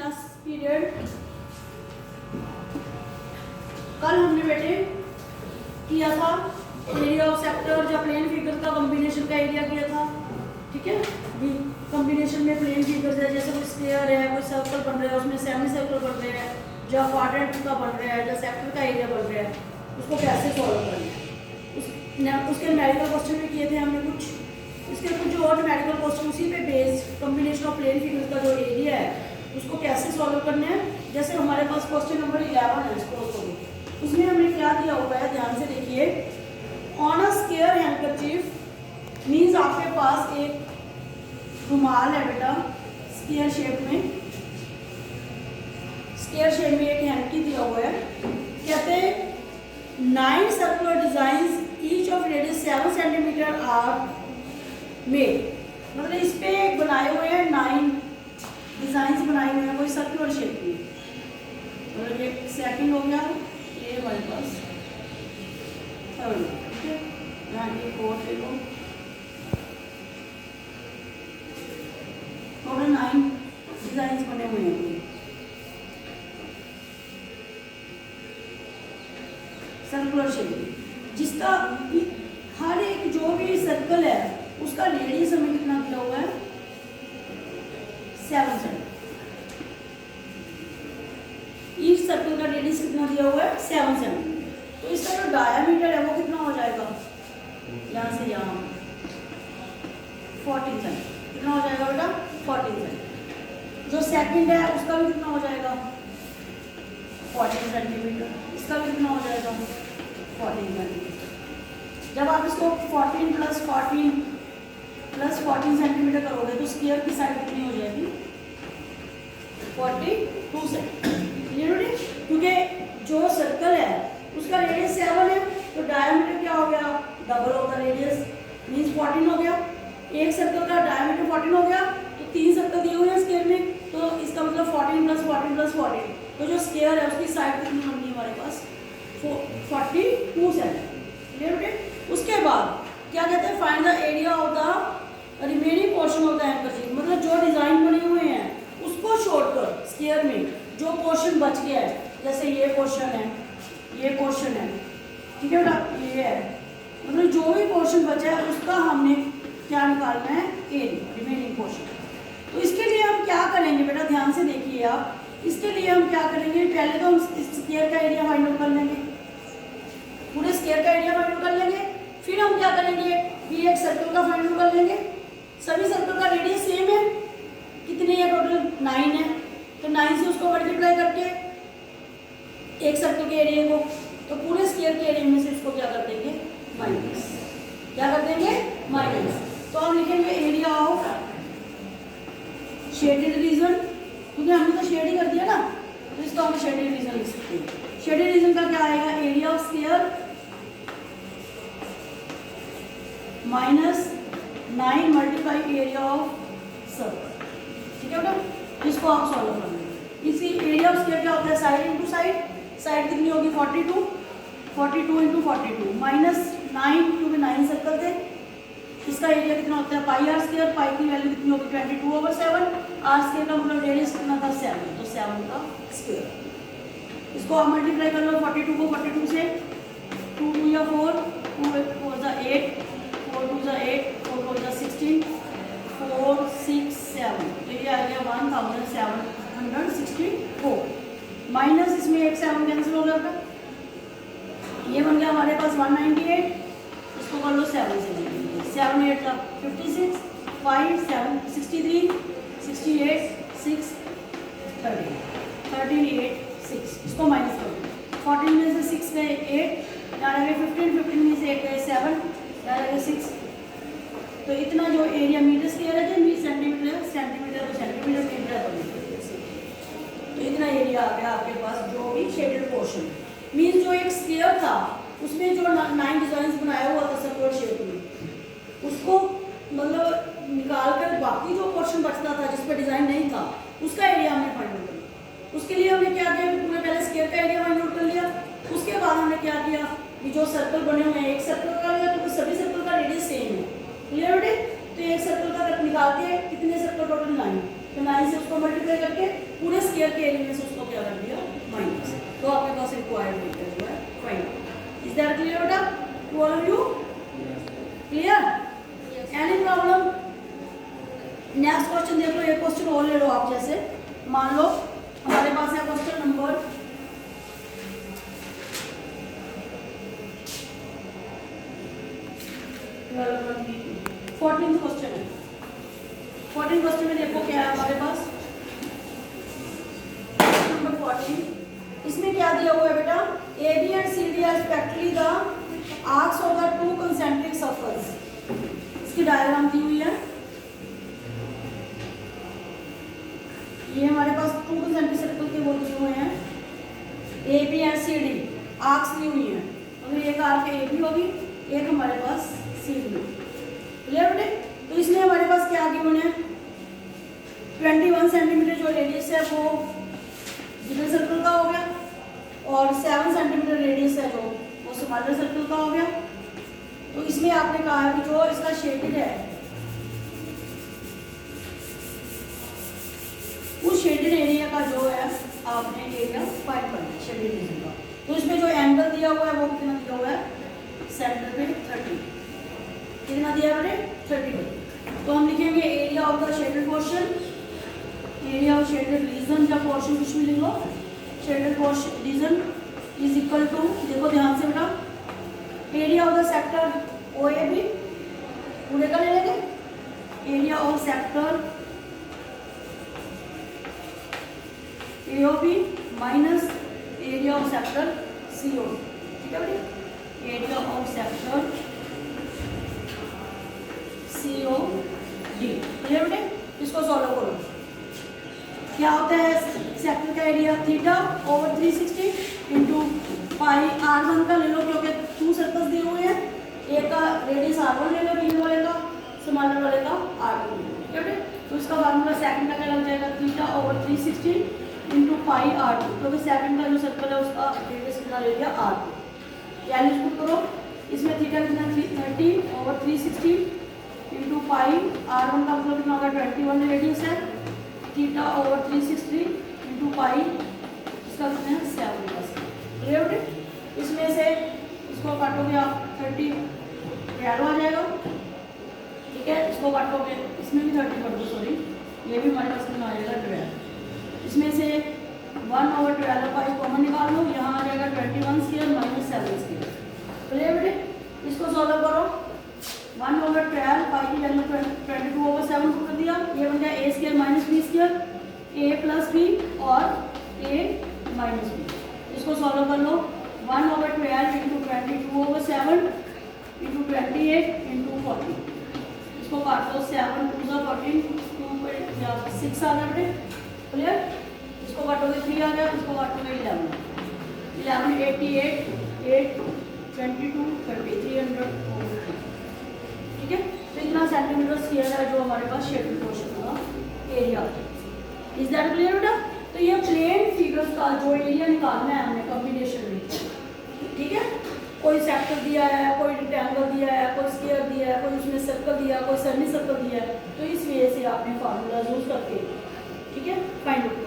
Class period कल हमने बेटे किया था एरिया ऑफ सेक्टर या प्लेन फिगर का कॉम्बिनेशन का एरिया किया था, ठीक है। कॉम्बिनेशन में प्लेन फिगर्स है, जैसे कोई स्क्वायर है, कोई सर्कल बन रहा है, उसमें सेमी सर्कल बन रहे हैं, जो क्वाड्रेंट का बन रहा है, जो सेक्टर का एरिया बन रहा है, उसको कैसे सॉल्व करना है। उसके न्यूमेरिकल क्वेश्चन भी किए थे हमने कुछ, इसके कुछ जो और न्यूमेरिकल क्वेश्चन उसी पे based combination of plane figures का जो एरिया है उसको कैसे सॉल्व करना है। जैसे हमारे पास क्वेश्चन नंबर 11 है, उसमें हमने क्या दिया हुआ है, ध्यान से देखिए। On a square handkerchief means आपके पास एक रुमाल है बेटा, स्क्वायर शेप में, स्क्वायर शेप में एक हैंकी दिया हुआ है। कहते हैं 9 circular design each of radius 7 centimetre are made, मतलब इस पे बनाए हुए हैं 9 डिजाइन बनाए हुए हैं कोई सर्कुलर शेप में। मतलब ये सेकंड हो गया, ये हमारे पास थर्ड, ठीक है। यहाँ ये फोर्थ देखो, टोटल 9 डिजाइन बने हुए हैं सर्कुलर शेप, जिसका हर एक जो भी सर्कल है उसका रेडियस हमें कितना दिया हुआ है, 7 सेंटीमीटर। ईच सर्कल का रेडियस कितना दिया हुआ है, 7 सेंटीमीटर। तो इसका जो डायमीटर है वो कितना हो जाएगा, यहाँ से यहाँ 14 सेंटीमीटर। कितना हो जाएगा बेटा, 14 सेंटीमीटर। जो सेकंड है उसका भी कितना हो जाएगा, 14 सेंटीमीटर। इसका भी कितना हो जाएगा, 14 सेंटीमीटर। जब आप इसको 14 प्लस 14 सेंटीमीटर करोगे तो स्क्वायर की साइड कितनी हो जाएगी, 42 सेंटीमीटर। क्योंकि जो सर्कल है उसका रेडियस 7 है तो डायमीटर क्या हो गया, double of the radius means 14 हो गया। एक सर्कल का डायमीटर 14 हो गया, तो 3 सर्कल दिए हुए हैं स्क्वायर में, तो इसका मतलब 14 प्लस 14 प्लस 14, तो जो स्क्वायर है उसकी साइड कितनी बननी है हमारे पास, 42 सेंटीमीटर। उसके बाद क्या कहते हैं, find the area of the remaining portion of the handkerchief, मतलब जो डिजाइन बने हुए हैं उसको छोड़कर स्क्वायर में जो पोर्शन बच गया है, जैसे ये पोर्शन है, ये पोर्शन है, ठीक है बेटा, ये है, मतलब जो भी पोर्शन बचा है उसका हमने क्या निकालना है, एरिया, रिमेनिंग पोर्शन। तो इसके लिए हम क्या करेंगे बेटा, ध्यान से देखिए आप। इसके लिए हम क्या करेंगे, पहले तो हम स्क्वायर का एरिया फाइंड आउट कर लेंगे, पूरे स्क्वायर का एरिया फाइंड आउट कर लेंगे। फिर हम क्या करेंगे, फिर एक सर्कल का फाइंड आउट कर लेंगे। सभी सर्कल का रेडियस सेम है, कितने है टोटल, 9 है, तो 9 से उसको मल्टीप्लाई करके एक सर्कल के एरिया को, तो पूरे स्क्वायर के एरिया में से उसको क्या कर देंगे, माइनस। क्या कर देंगे, माइनस। तो हम लिखेंगे एरिया ऑफ शेडेड रीजन, क्योंकि हमने तो शेड ही कर दिया ना, तो इसको हम शेडेड रीजन लिख सकते हैं। शेडेड रीजन का क्या आएगा, area of square minus 9 multiply area of circle, ठीक है बेटा। इसको आप सॉल्व कर लेंगे। इसी एरिया ऑफ स्क्वायर क्या होता है, साइड इंटू साइड, साइड कितनी होगी 42 इंटू 42 माइनस 9, क्योंकि 9 सर्कल थे, इसका एरिया कितना होता है पाई आर स्क्वायर, पाई की वैल्यू कितनी होगी 22/7, आर स्क्वायर का मतलब रेडियस कितना था 7, तो 7 का स्क्वायर। इसको आप मल्टीप्लाई कर लो 42 को 42 से, 2 2 या 4, 2 4 जा 8, 4 2 जा 8, 4 4 जा 16, 4 6 7, तो ये आ गया 1764 माइनस, इसमें एक 7 कैंसिल हो गया, ये बन गया हमारे पास 198। इसको कर लो 7 से, 7 8 का 56, 5 7 63, 68 6 13, 13 8 6, इसको माइनस करो। 14 में से 6 गए 8, यहाँ रह गए 15, 15 में से 8 गए 7, यहाँ रह गए 6। तो इतना जो एरिया मीटर स्क्वायर है, सेंटीमीटर सेंटीमीटर तो सेंटीमीटर मीटर है, तो इतना एरिया आ गया आपके पास जो भी शेडेड पोर्शन। मीन्स जो एक स्क्वायर था उसमें जो 9 डिजाइन बनाया हुआ था सर्कुलर शेप में, उसको मतलब निकाल कर बाकी जो पोर्शन बचता था जिस पर डिजाइन नहीं था उसका एरिया हमने फाइंड आउट किया। उसके लिए हमने क्या किया, पूरे पहले स्क्वायर का एरिया फाइंड आउट कर लिया। उसके बाद हमने क्या किया कि जो सर्कल बने हुए हैं, एक सर्कल का लिया तो सभी सर्कल का रेडियस सेम है, क्लियर बेटे। तो एक सर्कल का निकाल के कितने सर्कल टोटल 9, तो 9 से उसको मल्टीप्लाई करके पूरे स्केयर के एरिया में से उसको क्या कर दिया, माइनस। तो आपके पास रिक्वायर्ड एरिया जो है फाइंड। इज दैट क्लियर बेटा to all of you? Clear? Any problem? Next question देख लो, एक क्वेश्चन और ले लो आप। जैसे मान लो हमारे पास है क्वेश्चन नंबर 14 क्वेश्चन है। 14 क्वेश्चन में देखो क्या है हमारे पास, नंबर 14। इसमें क्या दिया हुआ है बेटा, A B and C D are respectively the arcs of the two concentric circles. इसकी डायग्राम दी हुई है। ये हमारे पास टू कंसेंट्रिक सर्कल के वो दिए हुए हैं, A B and C D, arcs दी हुई हैं। अगर एक आर्क ए बी होगी, एक हमारे पास सी डी। क्लियर बेटे? तो इसमें हमारे पास क्या गिवन है, 21 सेंटीमीटर जो रेडियस है वो गिवन सर्कल का हो गया, और 7 सेंटीमीटर रेडियस है जो वो स्मॉलर सर्कल का हो गया। तो इसमें आपने कहा है कि जो इसका शेडेड है, उस शेडेड एरिया का जो है आपने एरिया फाइंड करना है शेडेड रीजन का। तो इसमें जो एंगल दिया हुआ है वो कितना दिया हुआ है, सेंटर पे 30। कितना दिया है बेटे, 30। तो हम लिखेंगे area of the shaded portion, area of shaded region या पोर्शन कुछ भी लिख लो, shaded portion region is equal to, देखो ध्यान से बेटा, area of the sector O A B पूरे का ले लेंगे, area of sector AOB minus area of sector CO। ठीक है बेटे, area of sector COD। Clear बेटे? इसको सॉल्व करो। क्या होता है सेक्टर का area, theta over 360 into pi. R1 का ले लो क्योंकि 2 सर्कल्स दिए हुए हैं, एक का रेडियस R1 ले लो, बीच वाले का, स्मॉलर वाले का R2। ठीक है बेटे? तो इसका फार्मूला सेकंड का क्या लग जाएगा, theta over 360 into pi R2, क्योंकि सेकंड का जो सर्कल है उसका रेडियस कितना ले लिया, R2। वैल्यूज पुट करो, इसमें थीटा कितना 30 ओवर 360 इंटू पाई, R1 का मतलब कितना होगा 21 रेडियस है, थीटा ओवर 360 इंटू पाई, इसका कितना है 7। क्लियर बेटे? इसमें से इसको काटोगे आप 30 वैल्यू आ जाएगा। ठीक है, इसको काटोगे, इसमें भी 30 कर दो, सॉरी ये भी हमारे पास कितना आ जाएगा 12। इसमें से 1 ओवर 12 पाई कॉमन निकाल लो, यहाँ आ जाएगा 21 स्क्वायर माइनस 7 स्क्वायर। क्लियर बेटे? इसको सॉल्व करो, 1 ओवर 12 पाई की वैल्यू 22 ओवर 7 को कर दिया, ये बन गया ए स्क्वायर माइनस बी स्क्वायर, ए प्लस बी और ए माइनस बी। इसको सॉल्व कर लो, 1 over 12 into 22 over 7 into 28 into 40। इसको काट दो, 7 2 सा 14, 2 6 आ गया बेटे। क्लियर? इसको काटोगे 3 आ गया, इसको काटोगे 11, 11 88 8 22 30 300 over 3। ठीक है? तो इतना सेंटीमीटर स्क्वायर है जो हमारे पास शेडेड पोर्शन का एरिया है। इज दैट क्लियर बेटा? तो ये प्लेन फिगर्स का जो एरिया निकालना है हमने कॉम्बिनेशन में। ठीक है, कोई सेक्टर दिया है, कोई रेक्टेंगल दिया है, कोई स्क्वायर दिया है, कोई उसमें सर्कल दिया है, कोई सेमी सर्कल दिया है, तो इस वजह से आपने फार्मूला यूज करके ठीक है फाइंड आउट